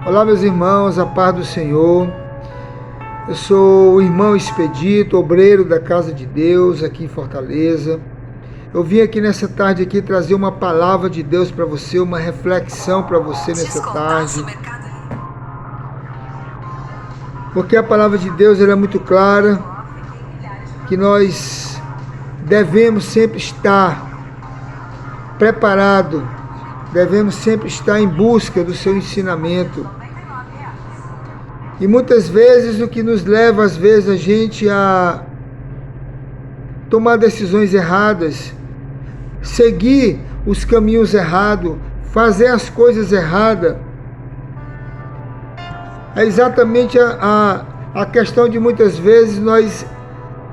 Olá, meus irmãos, a paz do Senhor. Eu sou o irmão Expedito, obreiro da Casa de Deus, aqui em Fortaleza. Eu vim aqui nessa tarde aqui trazer uma palavra de Deus para você, uma reflexão para você nessa tarde. Porque a palavra de Deus ela é muito clara, que nós devemos sempre estar preparado, devemos sempre estar em busca do seu ensinamento. E muitas vezes o que nos leva, às vezes, a gente a tomar decisões erradas, seguir os caminhos errados, fazer as coisas erradas, é exatamente a questão de muitas vezes nós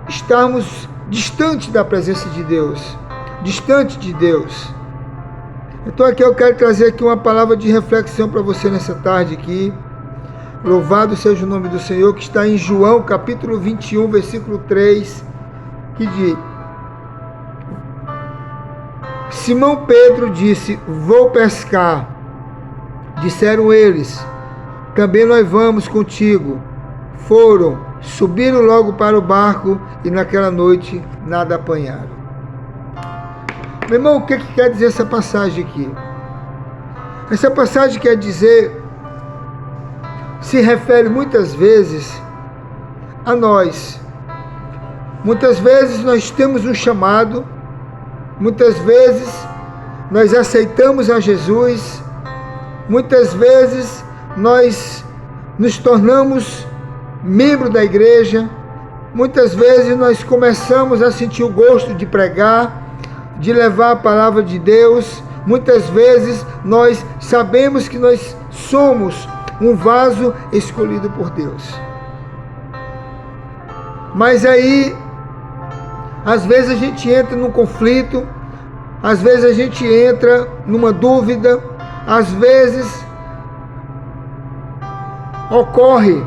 estarmos distante da presença de Deus, distante de Deus. Então aqui eu quero trazer aqui uma palavra de reflexão para você nessa tarde aqui. Louvado seja o nome do Senhor, que está em João capítulo 21, versículo 3, que diz: Simão Pedro disse: vou pescar. Disseram eles: também nós vamos contigo. Foram, subiram logo para o barco e naquela noite nada apanharam. Meu irmão, o que quer dizer essa passagem aqui? Essa passagem quer dizer, se refere muitas vezes a nós. Muitas vezes nós temos um chamado, muitas vezes nós aceitamos a Jesus, muitas vezes nós nos tornamos membro da igreja, muitas vezes nós começamos a sentir o gosto de pregar, de levar a palavra de Deus, muitas vezes nós sabemos que nós somos um vaso escolhido por Deus. Mas aí, às vezes a gente entra num conflito, às vezes a gente entra numa dúvida, às vezes ocorre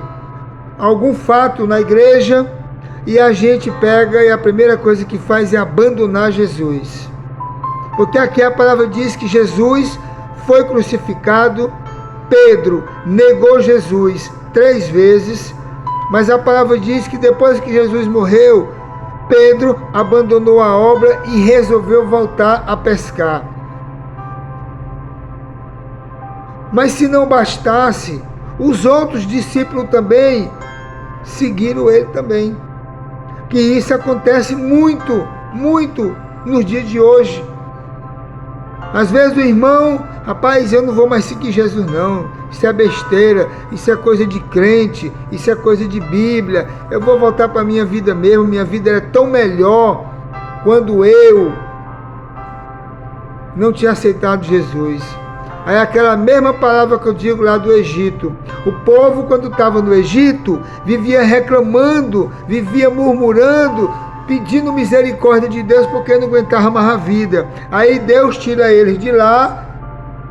algum fato na igreja e a gente pega e a primeira coisa que faz é abandonar Jesus. Porque aqui a palavra diz que Jesus foi crucificado, Pedro negou Jesus 3 vezes, mas a palavra diz que depois que Jesus morreu, Pedro abandonou a obra e resolveu voltar a pescar. Mas se não bastasse, os outros discípulos também seguiram ele também. Que isso acontece muito, muito nos dias de hoje. Às vezes o irmão, rapaz, eu não vou mais seguir Jesus não, isso é besteira, isso é coisa de crente, isso é coisa de Bíblia, eu vou voltar para a minha vida mesmo, minha vida era tão melhor quando eu não tinha aceitado Jesus. Aí aquela mesma palavra que eu digo lá do Egito, o povo quando estava no Egito, vivia reclamando, vivia murmurando, pedindo misericórdia de Deus porque não aguentava mais a vida. Aí Deus tira eles de lá,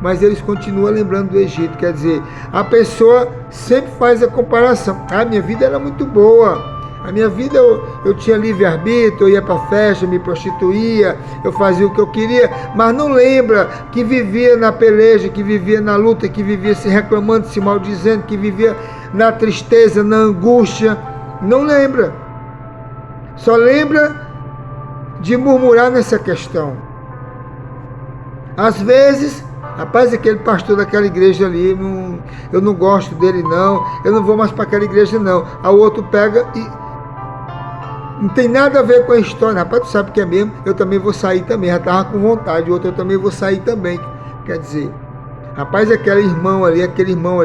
mas eles continuam lembrando do Egito. Quer dizer, a pessoa sempre faz a comparação. A minha vida era muito boa. A minha vida eu tinha livre-arbítrio, eu ia para festa, me prostituía, eu fazia o que eu queria, mas não lembra que vivia na peleja, que vivia na luta, que vivia se reclamando, se maldizendo, que vivia na tristeza, na angústia. Não lembra. Só lembra de murmurar nessa questão. Às vezes, rapaz, aquele pastor daquela igreja ali, eu não gosto dele não, eu não vou mais para aquela igreja não. Aí o outro pega e não tem nada a ver com a história. Rapaz, tu sabe que é mesmo, eu também vou sair também, já estava com vontade, o outro eu também vou sair também. Quer dizer, rapaz, aquele irmão ali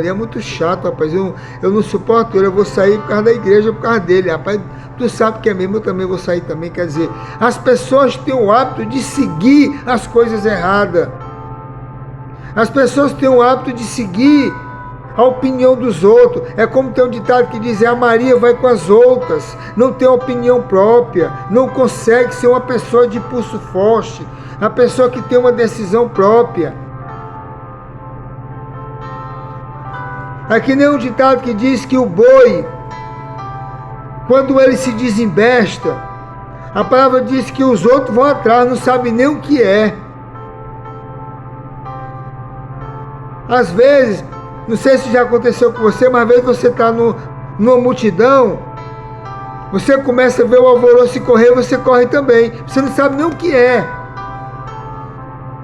é muito chato, rapaz, eu não suporto ele, eu vou sair por causa da igreja, por causa dele. Rapaz, tu sabe que é mesmo, eu também vou sair também. Quer dizer, as pessoas têm o hábito de seguir as coisas erradas. As pessoas têm o hábito de seguir a opinião dos outros. É como tem um ditado que diz: a Maria vai com as outras, não tem opinião própria, não consegue ser uma pessoa de pulso forte, a pessoa que tem uma decisão própria. É que nem um ditado que diz que o boi, quando ele se desembesta, a palavra diz que os outros vão atrás, não sabem nem o que é. Às vezes, Não sei se já aconteceu com você, mas às vezes você está numa multidão, você começa a ver o alvoroço e correr, você corre também. Você não sabe nem o que é.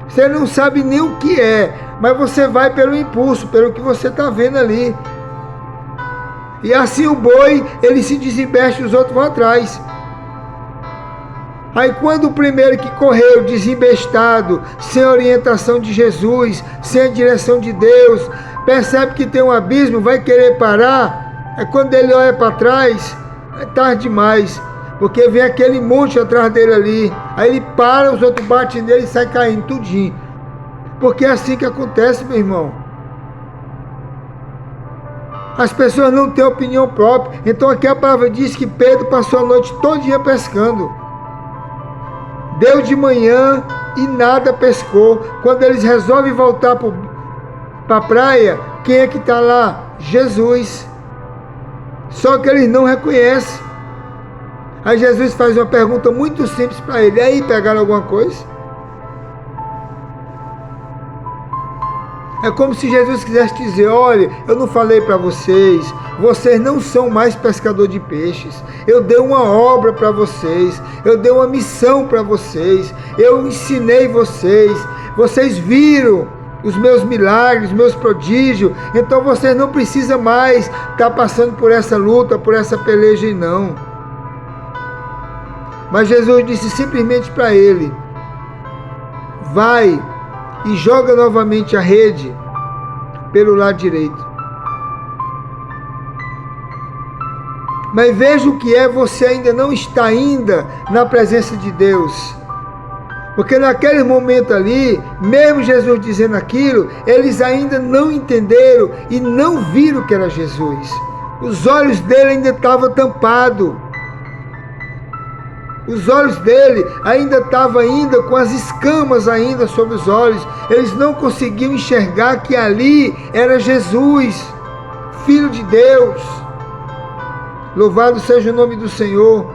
Você não sabe nem o que é, mas você vai pelo impulso, pelo que você está vendo ali. E assim o boi, ele se desembeste e os outros vão atrás. Aí quando o primeiro que correu desembestado, sem orientação de Jesus, sem a direção de Deus, percebe que tem um abismo, vai querer parar, é quando ele olha para trás, é tarde demais, porque vem aquele monte atrás dele ali, aí ele para, os outros batem nele e sai caindo tudinho. Porque é assim que acontece, meu irmão. As pessoas não têm opinião própria. Então aqui a palavra diz que Pedro passou a noite todinha pescando. Deu de manhã e nada pescou. Quando eles resolvem voltar para a praia, quem é que está lá? Jesus. Só que eles não reconhecem. Aí Jesus faz uma pergunta muito simples para ele. E aí, pegaram alguma coisa? É como se Jesus quisesse dizer, olha, eu não falei para vocês, vocês não são mais pescador de peixes. Eu dei uma obra para vocês, eu dei uma missão para vocês, eu ensinei vocês, vocês viram os meus milagres, os meus prodígios, então vocês não precisam mais estar passando por essa luta, por essa peleja, não. Mas Jesus disse simplesmente para ele, vai e joga novamente a rede pelo lado direito. Mas veja o que é, você ainda não está ainda na presença de Deus. Porque naquele momento ali, mesmo Jesus dizendo aquilo, eles ainda não entenderam e não viram que era Jesus. Os olhos dele ainda estavam tampados. Os olhos dele ainda estavam com as escamas ainda sobre os olhos. Eles não conseguiam enxergar que ali era Jesus, Filho de Deus. Louvado seja o nome do Senhor.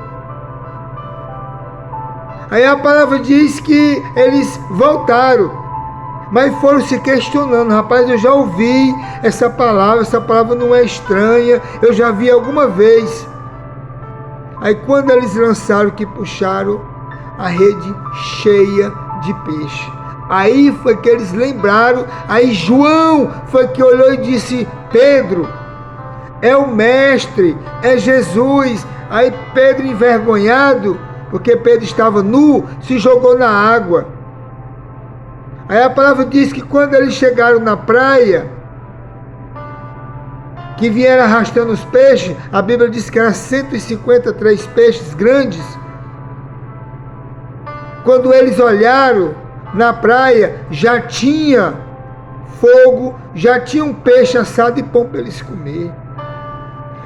Aí a palavra diz que eles voltaram, mas foram se questionando. Rapaz, eu já ouvi essa palavra não é estranha, eu já vi alguma vez. Aí quando eles lançaram, que puxaram a rede cheia de peixe. Aí foi que eles lembraram, aí João foi que olhou e disse, Pedro, é o mestre, é Jesus. Aí Pedro, envergonhado, porque Pedro estava nu, se jogou na água. Aí a palavra diz que quando eles chegaram na praia, que vieram arrastando os peixes, a Bíblia diz que eram 153 peixes grandes. Quando eles olharam na praia, já tinha fogo, já tinha um peixe assado e pão para eles comer.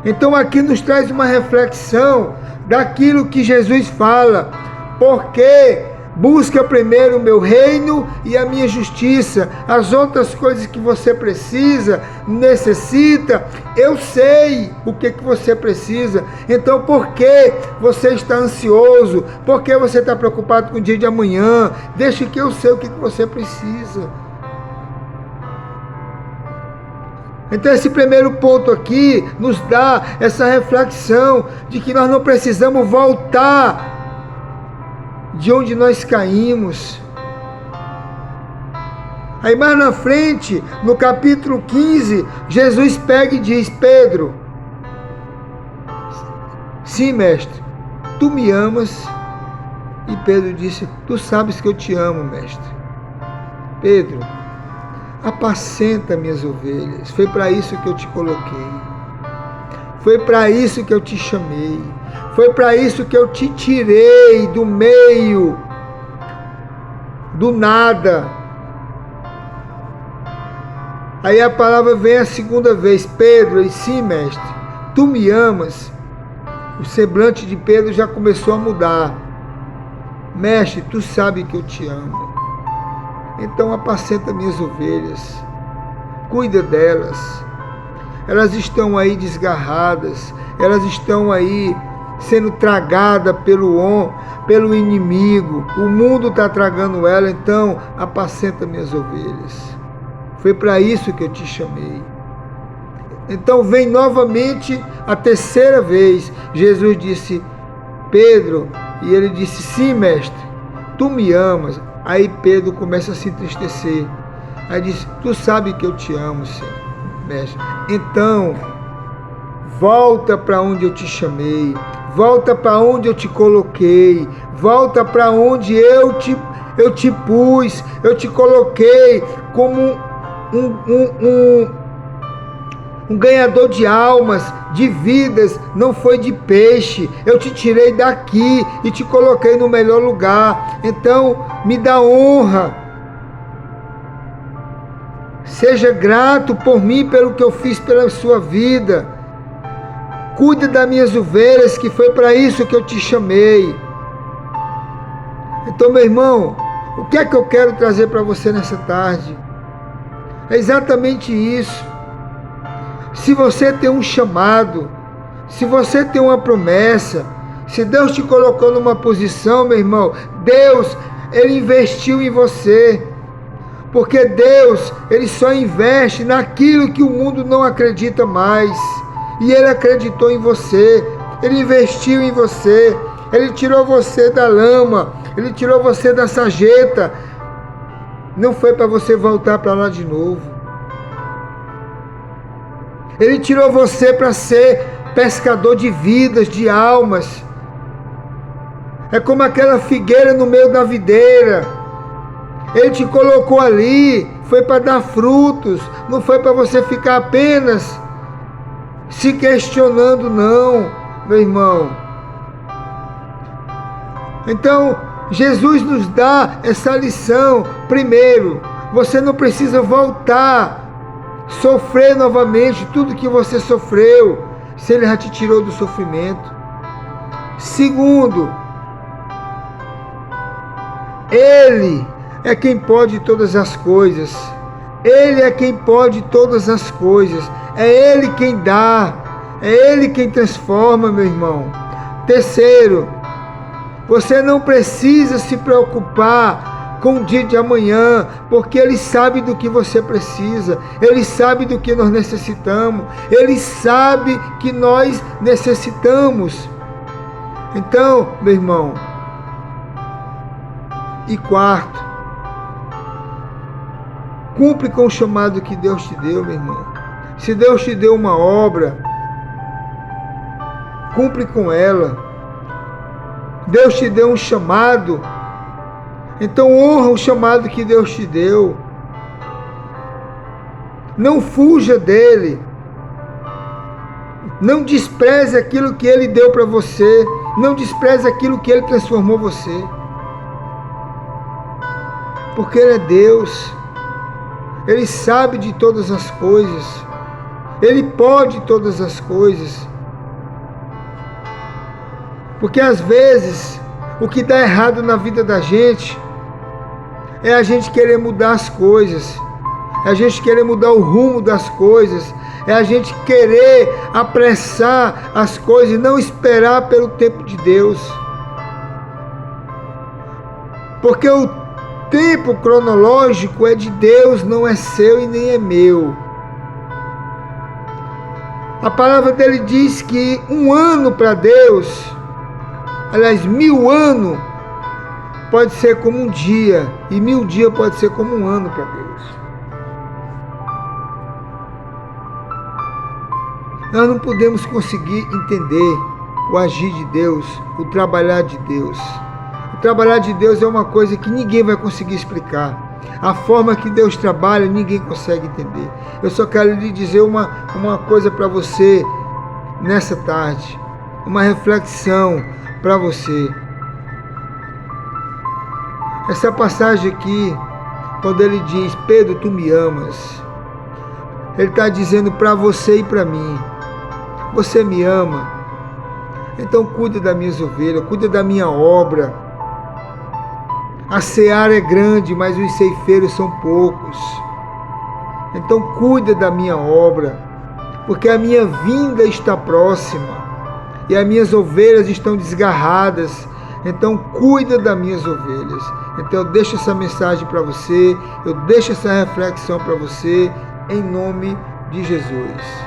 Então aqui nos traz uma reflexão daquilo que Jesus fala, porque busca primeiro o meu reino e a minha justiça. As outras coisas que você precisa, necessita, eu sei o que você precisa. Então por que você está ansioso? Por que você está preocupado com o dia de amanhã? Deixa que eu sei o que você precisa. Então esse primeiro ponto aqui nos dá essa reflexão de que nós não precisamos voltar de onde nós caímos. Aí mais na frente, no capítulo 15, Jesus pega e diz, Pedro, sim, mestre, tu me amas? E Pedro disse, tu sabes que eu te amo, mestre. Pedro, apacenta minhas ovelhas, foi para isso que eu te coloquei, foi para isso que eu te chamei, foi para isso que eu te tirei do meio, do nada. Aí a palavra vem a segunda vez, Pedro, e sim, mestre, tu me amas? O semblante de Pedro já começou a mudar. Mestre, tu sabe que eu te amo. Então apacenta minhas ovelhas, cuida delas. Elas estão aí desgarradas, elas estão aí sendo tragada pelo inimigo. O mundo está tragando ela, então apacenta minhas ovelhas. Foi para isso que eu te chamei. Então vem novamente a terceira vez. Jesus disse: Pedro, e ele disse: sim, mestre, tu me amas. Aí Pedro começa a se entristecer. Aí diz: tu sabe que eu te amo, Senhor, mestre. Então, volta para onde eu te chamei, volta para onde eu te coloquei, volta para onde eu te pus, eu te coloquei como um ganhador de almas, de vidas, não foi de peixe. Eu te tirei daqui e te coloquei no melhor lugar. Então, me dá honra. Seja grato por mim, pelo que eu fiz pela sua vida. Cuide das minhas ovelhas, que foi para isso que eu te chamei. Então, meu irmão, o que é que eu quero trazer para você nessa tarde? É exatamente isso. Se você tem um chamado, se você tem uma promessa, se Deus te colocou numa posição, meu irmão, Deus, Ele investiu em você. Porque Deus, Ele só investe naquilo que o mundo não acredita mais. E Ele acreditou em você, Ele investiu em você, Ele tirou você da lama, Ele tirou você da sarjeta. Não foi para você voltar para lá de novo. Ele tirou você para ser pescador de vidas, de almas. É como aquela figueira no meio da videira. Ele te colocou ali, foi para dar frutos, não foi para você ficar apenas se questionando, não, meu irmão. Então, Jesus nos dá essa lição. Primeiro, você não precisa voltar, sofrer novamente tudo que você sofreu, se Ele já te tirou do sofrimento. Segundo, Ele é quem pode todas as coisas. Ele é quem pode todas as coisas. É Ele quem dá. É Ele quem transforma, meu irmão. Terceiro, você não precisa se preocupar com o dia de amanhã, porque Ele sabe do que você precisa. Ele sabe do que nós necessitamos. Ele sabe que nós necessitamos. Então, meu irmão, e quarto, cumpre com o chamado que Deus te deu, meu irmão. Se Deus te deu uma obra, cumpre com ela. Deus te deu um chamado, então honra o chamado que Deus te deu. Não fuja dele. Não despreze aquilo que Ele deu para você. Não despreze aquilo que Ele transformou você. Porque Ele é Deus. Ele sabe de todas as coisas. Ele pode todas as coisas. Porque às vezes, o que dá errado na vida da gente é a gente querer mudar as coisas. É a gente querer mudar o rumo das coisas. É a gente querer apressar as coisas e não esperar pelo tempo de Deus. Porque o tempo cronológico é de Deus, não é seu e nem é meu. A palavra dele diz que um ano para Deus, aliás, 1000 anos, pode ser como um dia, e 1000 dias pode ser como um ano para Deus. Nós não podemos conseguir entender o agir de Deus, o trabalhar de Deus. O trabalhar de Deus é uma coisa que ninguém vai conseguir explicar. A forma que Deus trabalha, ninguém consegue entender. Eu só quero lhe dizer uma coisa para você nessa tarde. Uma reflexão para você. Essa passagem aqui, quando ele diz: Pedro, tu me amas, ele está dizendo para você e para mim: você me ama, então cuida das minhas ovelhas, cuida da minha obra. A seara é grande, mas os ceifeiros são poucos. Então cuida da minha obra, porque a minha vinda está próxima e as minhas ovelhas estão desgarradas. Então cuida das minhas ovelhas. Então eu deixo essa mensagem para você, eu deixo essa reflexão para você, em nome de Jesus.